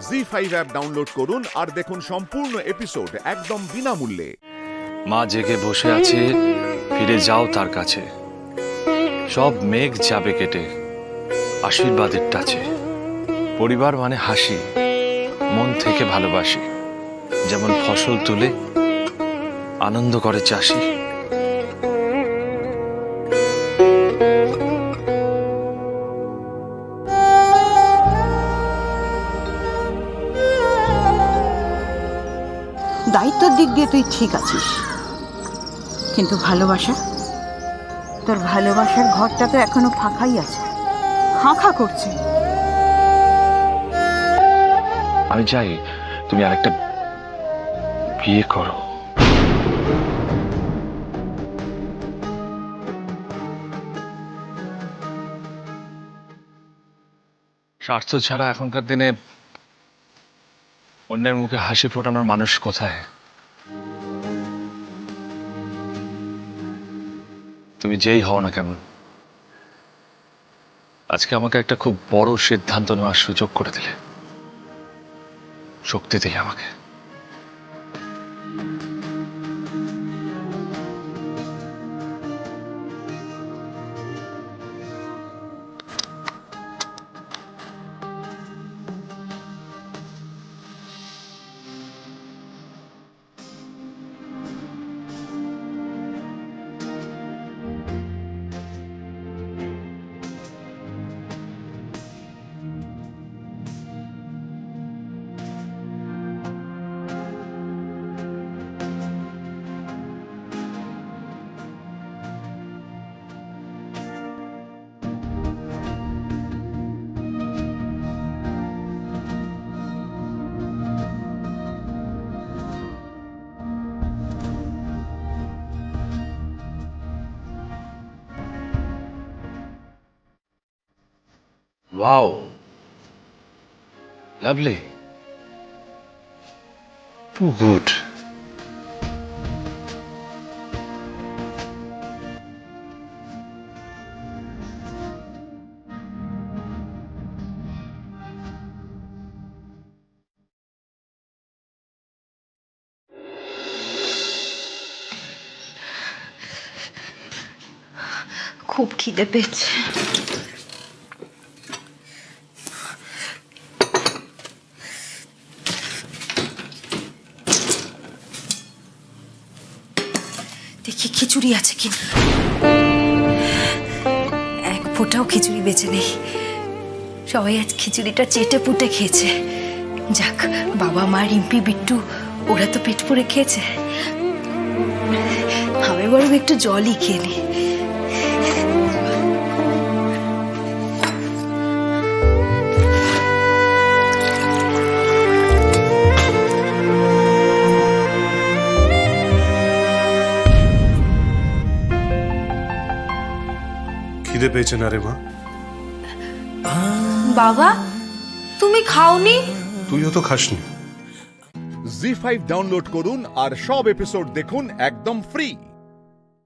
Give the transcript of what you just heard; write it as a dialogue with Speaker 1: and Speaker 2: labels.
Speaker 1: ZEE5 app download করুন আর দেখুন সম্পূর্ণ এপিসোড একদম বিনামূল্যে।
Speaker 2: মা জেগে বসে আছে, ফিরে যাও তার কাছে। সব মেঘ যাবে কেটে, আশীর্বাদের টাচে। পরিবার মানে হাসি, মন থেকে ভালোবাসি। যেমন ফসল তুলে আনন্দ করে চাষি।
Speaker 3: দায়িত্বের দিক দিয়ে তুই ঠিক আছিস, কিন্তু ভালোবাসা, তোর ভালোবাসার ঘরটা তো এখনো ফাঁকাই আছে, খাঁ করছে।
Speaker 2: আমি চাই তুমি আরেকটা বিয়ে করো। স্বার্থ ছাড়া এখনকার দিনে অন্যের মুখে হাসি ফোটানোর মানুষ কোথায়? তুমি যেই হও না কেন, আজকে আমাকে একটা খুব বড় সিদ্ধান্ত নেওয়ার সুযোগ করে দিলে, শক্তি দিলে আমাকে। Wow, lovely, too good.
Speaker 3: খুব খিদে পেয়েছে। দেখি খিচুড়ি আছে কি। এক ফোঁটাও খিচুড়ি বেঁচে নেই, সবাই আজ খিচুড়িটা চেটে পুটে খেয়েছে। যাক, বাবা মা রিম্পি বিট্টু ওরা তো পেট পুড়ে খেয়েছে, আমি বরং একটু জলই খেয়ে নি।
Speaker 4: খিদে পেয়েছে না রে মা?
Speaker 5: বাবা, তুমি খাওনি?
Speaker 4: তুইও তো খাসনি।
Speaker 1: জি5 ডাউনলোড করুন আর সব এপিসোড দেখুন একদম ফ্রি।